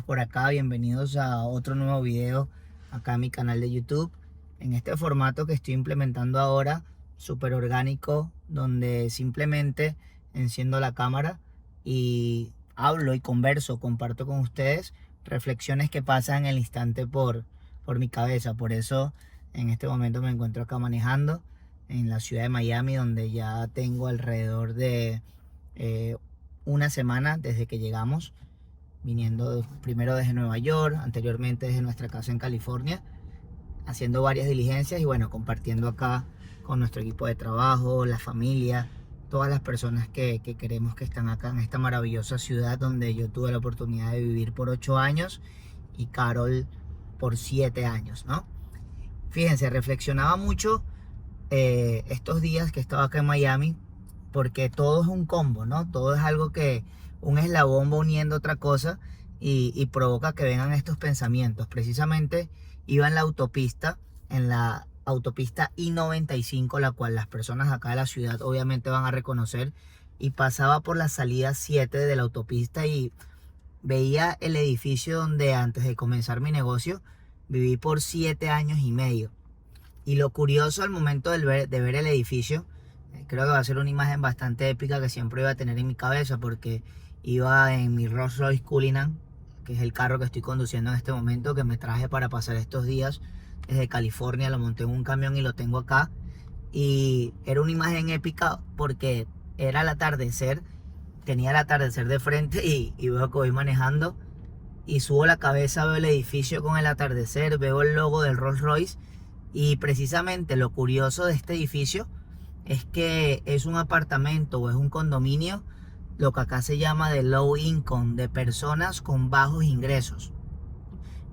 por acá, bienvenidos a otro nuevo video acá en mi canal de YouTube. En este formato que estoy implementando ahora, súper orgánico, donde simplemente enciendo la cámara y hablo y converso, comparto con ustedes reflexiones que pasan en el instante por mi cabeza. Por eso en este momento me encuentro acá manejando en la ciudad de Miami, donde ya tengo alrededor de eh, una semana desde que llegamos, viniendo primero desde Nueva York, anteriormente desde nuestra casa en California, haciendo varias diligencias y bueno, compartiendo acá con nuestro equipo de trabajo, la familia, todas las personas que queremos que están acá en esta maravillosa ciudad donde yo tuve la oportunidad de vivir por 8 años y Carol por 7 años, ¿no? Fíjense, reflexionaba mucho estos días que estaba acá en Miami, porque todo es un combo, ¿no? Todo es algo que un eslabón va uniendo otra cosa y provoca que vengan estos pensamientos. Precisamente iba en la autopista I-95, la cual las personas acá de la ciudad obviamente van a reconocer, y pasaba por la salida 7 de la autopista y veía el edificio donde antes de comenzar mi negocio viví por 7 años y medio. Y lo curioso al momento de ver el edificio, creo que va a ser una imagen bastante épica que siempre iba a tener en mi cabeza, porque iba en mi Rolls Royce Cullinan, que es el carro que estoy conduciendo en este momento, que me traje para pasar estos días desde California. Lo monté en un camión y lo tengo acá. Y era una imagen épica porque era el atardecer, tenía el atardecer de frente y veo que voy manejando y subo la cabeza, veo el edificio con el atardecer, veo el logo del Rolls Royce. Y precisamente lo curioso de este edificio es que es un apartamento o es un condominio, lo que acá se llama de low income, de personas con bajos ingresos.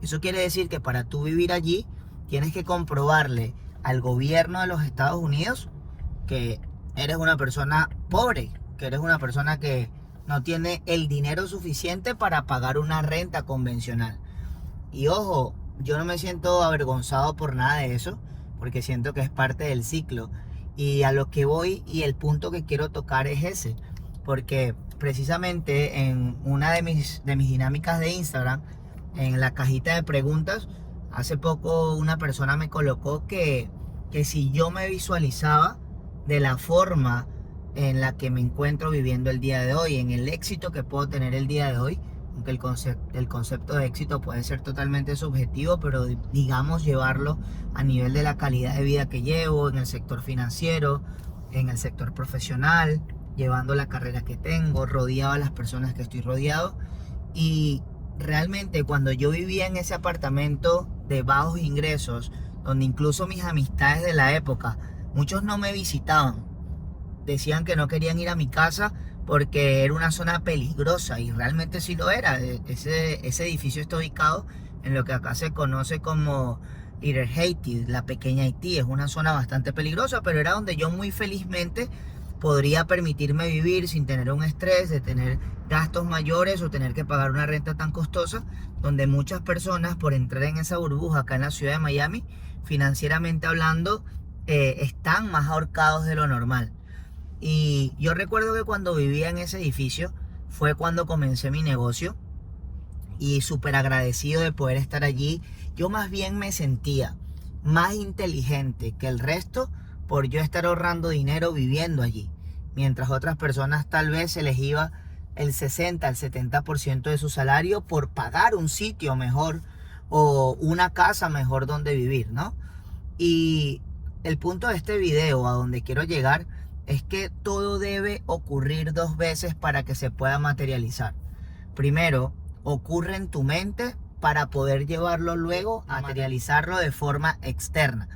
Eso quiere decir que para tú vivir allí tienes que comprobarle al gobierno de los Estados Unidos que eres una persona pobre, que eres una persona que no tiene el dinero suficiente para pagar una renta convencional. Y ojo, yo no me siento avergonzado por nada de eso, porque siento que es parte del ciclo. Y a lo que voy y el punto que quiero tocar es ese, porque precisamente en una de mis dinámicas de Instagram, en la cajita de preguntas, hace poco una persona me colocó que si yo me visualizaba de la forma en la que me encuentro viviendo el día de hoy, en el éxito que puedo tener el día de hoy, aunque el concepto de éxito puede ser totalmente subjetivo, pero digamos llevarlo a nivel de la calidad de vida que llevo en el sector financiero, en el sector profesional, llevando la carrera que tengo, rodeado a las personas que estoy rodeado. Y realmente cuando yo vivía en ese apartamento de bajos ingresos, donde incluso mis amistades de la época, muchos no me visitaban, decían que no querían ir a mi casa porque era una zona peligrosa, y realmente sí lo era. Ese edificio está ubicado en lo que acá se conoce como Little Haiti, la pequeña Haití. Es una zona bastante peligrosa, pero era donde yo muy felizmente podría permitirme vivir sin tener un estrés de tener gastos mayores o tener que pagar una renta tan costosa, donde muchas personas, por entrar en esa burbuja acá en la ciudad de Miami, financieramente hablando, están más ahorcados de lo normal. Y yo recuerdo que cuando vivía en ese edificio fue cuando comencé mi negocio, y súper agradecido de poder estar allí. Yo más bien me sentía más inteligente que el resto por yo estar ahorrando dinero viviendo allí, mientras otras personas tal vez se les iba el 60 al 70% de su salario por pagar un sitio mejor o una casa mejor donde vivir, ¿no? Y el punto de este video, a donde quiero llegar, es que todo debe ocurrir dos veces para que se pueda materializar. Primero, ocurre en tu mente para poder llevarlo luego a materializarlo de forma externa.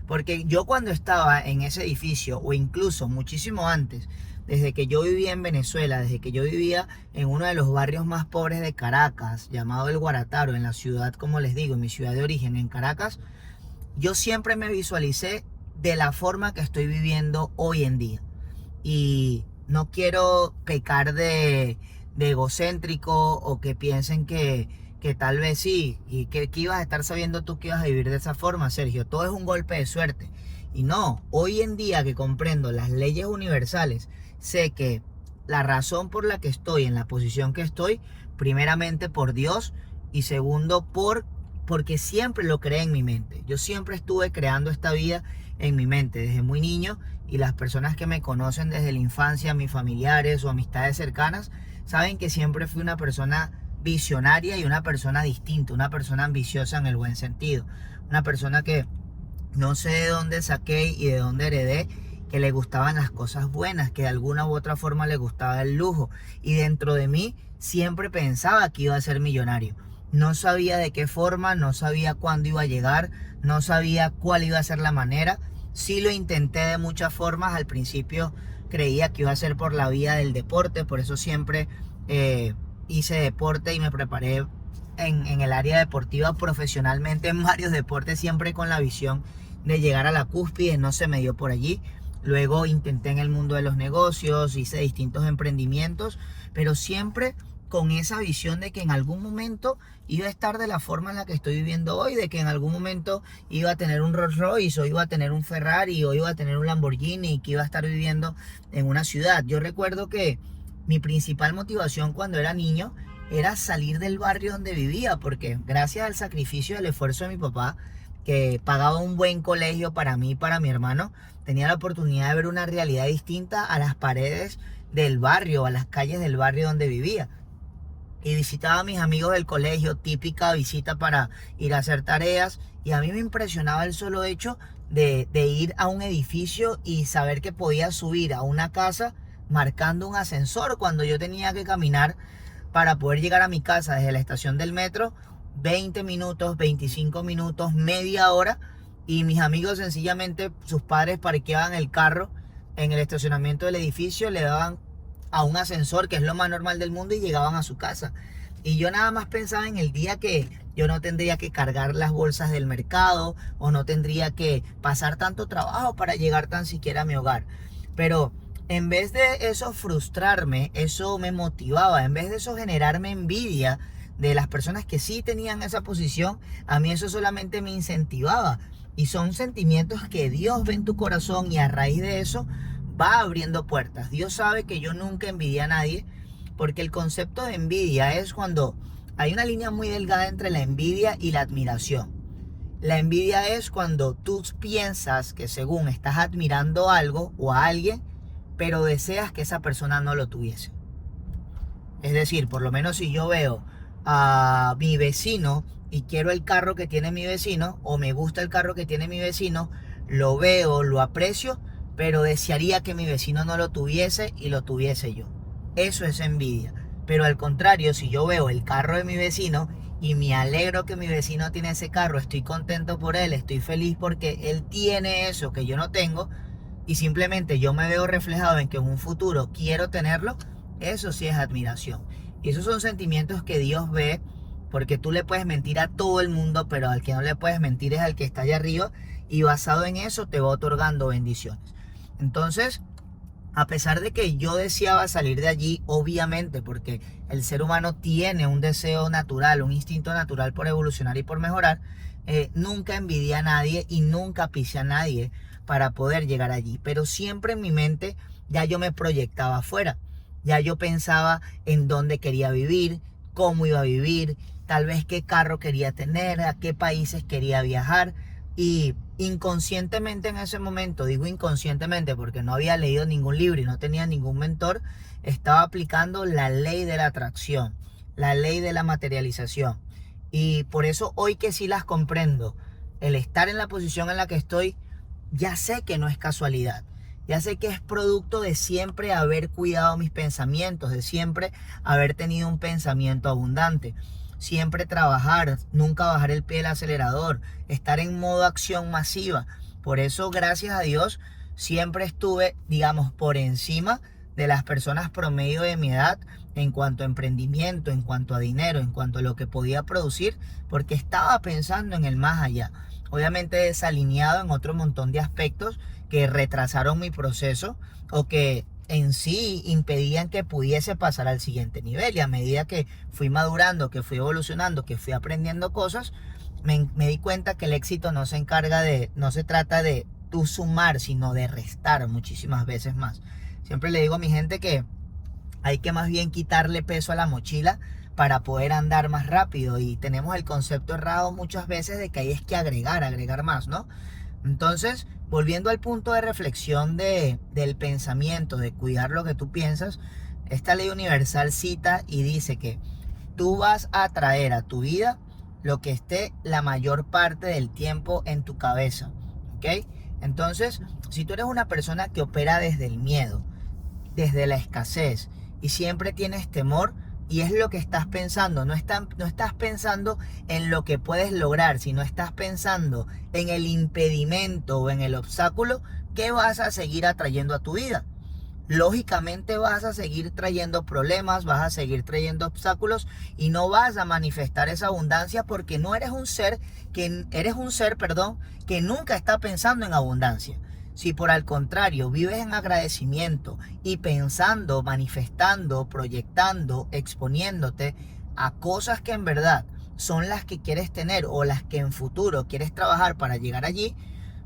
Porque yo cuando estaba en ese edificio, o incluso muchísimo antes, desde que yo vivía en Venezuela, desde que yo vivía en uno de los barrios más pobres de Caracas, llamado El Guarataro, en la ciudad, como les digo, en mi ciudad de origen, en Caracas, yo siempre me visualicé de la forma que estoy viviendo hoy en día. Y no quiero pecar de egocéntrico, o que piensen que tal vez sí, y que ibas a estar sabiendo tú que ibas a vivir de esa forma, Sergio. Todo es un golpe de suerte. Y no, hoy en día que comprendo las leyes universales, sé que la razón por la que estoy en la posición que estoy, primeramente por Dios, Y segundo, porque siempre lo creé en mi mente. Yo siempre estuve creando esta vida en mi mente desde muy niño, y las personas que me conocen desde la infancia, mis familiares o amistades cercanas, saben que siempre fui una persona visionaria y una persona distinta, una persona ambiciosa en el buen sentido. Una persona que no sé de dónde saqué y de dónde heredé, que le gustaban las cosas buenas, que de alguna u otra forma le gustaba el lujo. Y dentro de mí siempre pensaba que iba a ser millonario. No sabía de qué forma, no sabía cuándo iba a llegar, no sabía cuál iba a ser la manera. Sí lo intenté de muchas formas. Al principio creía que iba a ser por la vía del deporte, por eso siempre hice deporte y me preparé en el área deportiva profesionalmente en varios deportes, siempre con la visión de llegar a la cúspide. No se me dio por allí. Luego intenté en el mundo de los negocios, hice distintos emprendimientos, pero siempre con esa visión de que en algún momento iba a estar de la forma en la que estoy viviendo hoy, de que en algún momento iba a tener un Rolls Royce, o iba a tener un Ferrari, o iba a tener un Lamborghini, y que iba a estar viviendo en una ciudad. Yo recuerdo que mi principal motivación cuando era niño era salir del barrio donde vivía, porque gracias al sacrificio y al esfuerzo de mi papá, que pagaba un buen colegio para mí y para mi hermano, tenía la oportunidad de ver una realidad distinta a las paredes del barrio, a las calles del barrio donde vivía. Y visitaba a mis amigos del colegio, típica visita para ir a hacer tareas, y a mí me impresionaba el solo hecho de ir a un edificio y saber que podía subir a una casa marcando un ascensor, cuando yo tenía que caminar para poder llegar a mi casa desde la estación del metro 20 minutos, 25 minutos, media hora, y mis amigos sencillamente, sus padres parqueaban el carro en el estacionamiento del edificio, le daban a un ascensor, que es lo más normal del mundo, y llegaban a su casa. Y yo nada más pensaba en el día que yo no tendría que cargar las bolsas del mercado, o no tendría que pasar tanto trabajo para llegar tan siquiera a mi hogar. Pero en vez de eso frustrarme, eso me motivaba. En vez de eso generarme envidia de las personas que sí tenían esa posición, a mí eso solamente me incentivaba. Y son sentimientos que Dios ve en tu corazón, y a raíz de eso va abriendo puertas. Dios sabe que yo nunca envidié a nadie, porque el concepto de envidia es cuando hay una línea muy delgada entre la envidia y la admiración. La envidia es cuando tú piensas que según estás admirando algo o a alguien, pero deseas que esa persona no lo tuviese. Es decir, por lo menos si yo veo a mi vecino y quiero el carro que tiene mi vecino, o me gusta el carro que tiene mi vecino, lo veo, lo aprecio, pero desearía que mi vecino no lo tuviese y lo tuviese yo. Eso es envidia. Pero al contrario, si yo veo el carro de mi vecino y me alegro que mi vecino tiene ese carro, estoy contento por él, estoy feliz porque él tiene eso que yo no tengo, y simplemente yo me veo reflejado en que en un futuro quiero tenerlo, eso sí es admiración. Y esos son sentimientos que Dios ve, porque tú le puedes mentir a todo el mundo, pero al que no le puedes mentir es al que está allá arriba, y basado en eso te va otorgando bendiciones. Entonces, a pesar de que yo deseaba salir de allí, obviamente, porque el ser humano tiene un deseo natural, un instinto natural por evolucionar y por mejorar, nunca envidié a nadie y nunca pisé a nadie para poder llegar allí. Pero siempre en mi mente ya yo me proyectaba afuera. Ya yo pensaba en dónde quería vivir, cómo iba a vivir, tal vez qué carro quería tener, a qué países quería viajar. Y inconscientemente en ese momento, digo inconscientemente porque no había leído ningún libro y no tenía ningún mentor, estaba aplicando la ley de la atracción, la ley de la materialización. Y por eso hoy que sí las comprendo, el estar en la posición en la que estoy, ya sé que no es casualidad. Ya sé que es producto de siempre haber cuidado mis pensamientos, de siempre haber tenido un pensamiento abundante. Siempre trabajar, nunca bajar el pie del acelerador, estar en modo acción masiva. Por eso, gracias a Dios, siempre estuve, digamos, por encima de las personas promedio de mi edad en cuanto a emprendimiento, en cuanto a dinero, en cuanto a lo que podía producir, porque estaba pensando en el más allá. Obviamente desalineado en otro montón de aspectos que retrasaron mi proceso, o que en sí impedían que pudiese pasar al siguiente nivel. Y a medida que fui madurando, que fui evolucionando, que fui aprendiendo cosas, me di cuenta que el éxito no se trata de tú sumar, sino de restar muchísimas veces más. Siempre le digo a mi gente que hay que más bien quitarle peso a la mochila para poder andar más rápido. Y tenemos el concepto errado muchas veces de que hay es que agregar más, ¿no? Entonces, volviendo al punto de reflexión del pensamiento, de cuidar lo que tú piensas, esta ley universal cita y dice que tú vas a atraer a tu vida lo que esté la mayor parte del tiempo en tu cabeza, ¿ok? Entonces, si tú eres una persona que opera desde el miedo, desde la escasez y siempre tienes temor y es lo que estás pensando, no estás pensando en lo que puedes lograr, sino estás pensando en el impedimento o en el obstáculo que vas a seguir atrayendo a tu vida. Lógicamente vas a seguir trayendo problemas, vas a seguir trayendo obstáculos y no vas a manifestar esa abundancia porque no eres un ser que nunca está pensando en abundancia. Si por el contrario vives en agradecimiento y pensando, manifestando, proyectando, exponiéndote a cosas que en verdad son las que quieres tener o las que en futuro quieres trabajar para llegar allí,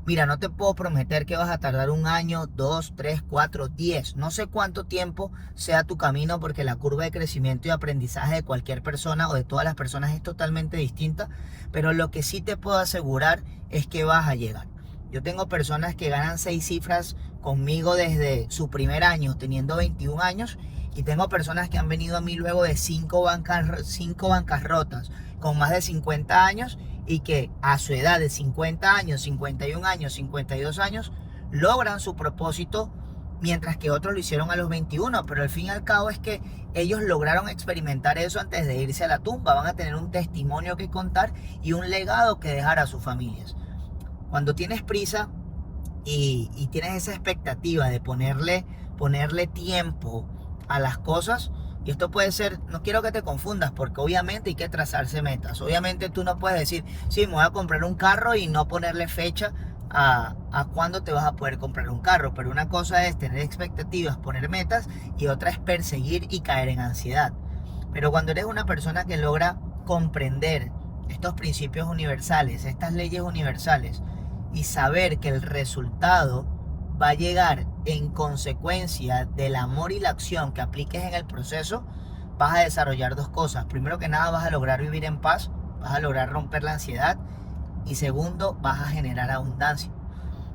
mira, no te puedo prometer que vas a tardar 1 año, 2, 3, 4, 10, no sé cuánto tiempo sea tu camino porque la curva de crecimiento y aprendizaje de cualquier persona o de todas las personas es totalmente distinta, pero lo que sí te puedo asegurar es que vas a llegar. Yo tengo personas que ganan 6 cifras conmigo desde su primer año, teniendo 21 años, y tengo personas que han venido a mí luego de 5 bancarrotas, con más de 50 años, y que a su edad de 50 años, 51 años, 52 años, logran su propósito, mientras que otros lo hicieron a los 21, pero al fin y al cabo es que ellos lograron experimentar eso antes de irse a la tumba, van a tener un testimonio que contar y un legado que dejar a sus familias. Cuando tienes prisa y tienes esa expectativa de ponerle tiempo a las cosas, y esto puede ser, no quiero que te confundas, porque obviamente hay que trazarse metas. Obviamente tú no puedes decir, sí, me voy a comprar un carro y no ponerle fecha a cuándo te vas a poder comprar un carro. Pero una cosa es tener expectativas, poner metas, y otra es perseguir y caer en ansiedad. Pero cuando eres una persona que logra comprender estos principios universales, estas leyes universales, y saber que el resultado va a llegar en consecuencia del amor y la acción que apliques en el proceso, vas a desarrollar 2 cosas. Primero que nada, vas a lograr vivir en paz, vas a lograr romper la ansiedad, y segundo, vas a generar abundancia.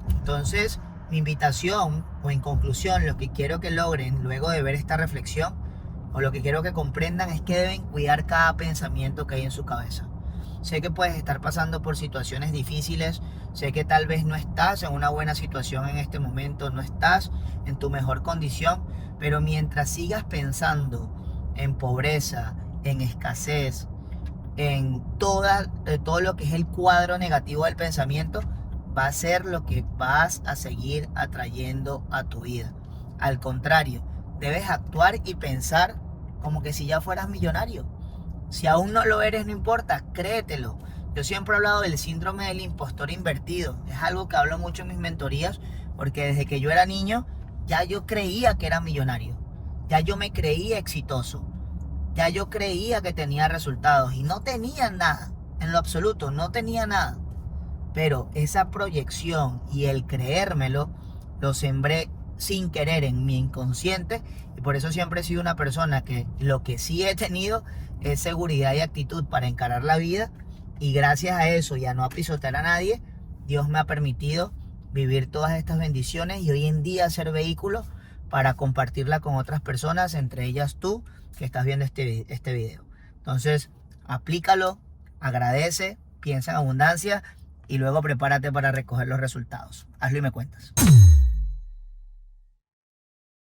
Entonces, mi invitación, o en conclusión, lo que quiero que logren luego de ver esta reflexión, o lo que quiero que comprendan, es que deben cuidar cada pensamiento que hay en su cabeza. Sé que puedes estar pasando por situaciones difíciles, sé que tal vez no estás en una buena situación en este momento, no estás en tu mejor condición, pero mientras sigas pensando en pobreza, en escasez, en todo lo que es el cuadro negativo del pensamiento, va a ser lo que vas a seguir atrayendo a tu vida. Al contrario, debes actuar y pensar como que si ya fueras millonario. Si aún no lo eres, no importa, créetelo. Yo siempre he hablado del síndrome del impostor invertido. Es algo que hablo mucho en mis mentorías porque desde que yo era niño ya yo creía que era millonario. Ya yo me creía exitoso. Ya yo creía que tenía resultados y no tenía nada. En lo absoluto, no tenía nada. Pero esa proyección y el creérmelo lo sembré sin querer en mi inconsciente, y por eso siempre he sido una persona que lo que sí he tenido es seguridad y actitud para encarar la vida, y gracias a eso y a no apisotear a nadie, Dios me ha permitido vivir todas estas bendiciones y hoy en día ser vehículo para compartirla con otras personas, entre ellas tú que estás viendo este video. Entonces, aplícalo, agradece, piensa en abundancia y luego prepárate para recoger los resultados. Hazlo y me cuentas.